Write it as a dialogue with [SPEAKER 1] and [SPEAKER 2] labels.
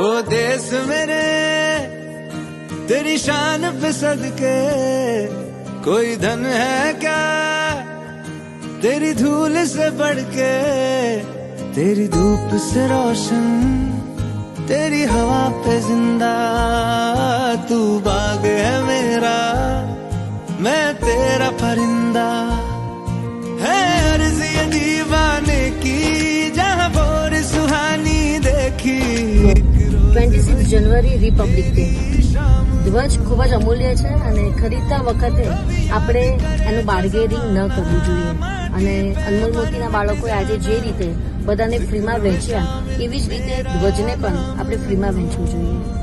[SPEAKER 1] ओ देश मेरे तेरी शान पे सदके कोई धन है क्या तेरी धूल से बढ़ के तेरी धूप से रोशन तेरी हवा पे जिंदा तू बाग है मेरा मैं तेरा परिंदा है अर्ज़ ये दीवाने की जहाँ बोर सुहानी देखी
[SPEAKER 2] 26 જાન્યુઆરી રિપબ્લિક ડે ધ્વજ ખૂબ જ અમૂલ્ય છે અને ખરીદતા વખતે આપણે એનું બાર્ગેનિંગ ન કરવું જોઈએ અને અનમોલ મોતીના બાળકોએ આજે જે રીતે બધાને ફ્રીમાં વહેંચ્યા એવી જ રીતે ધ્વજને પણ આપણે ફ્રીમાં વહેંચવું જોઈએ.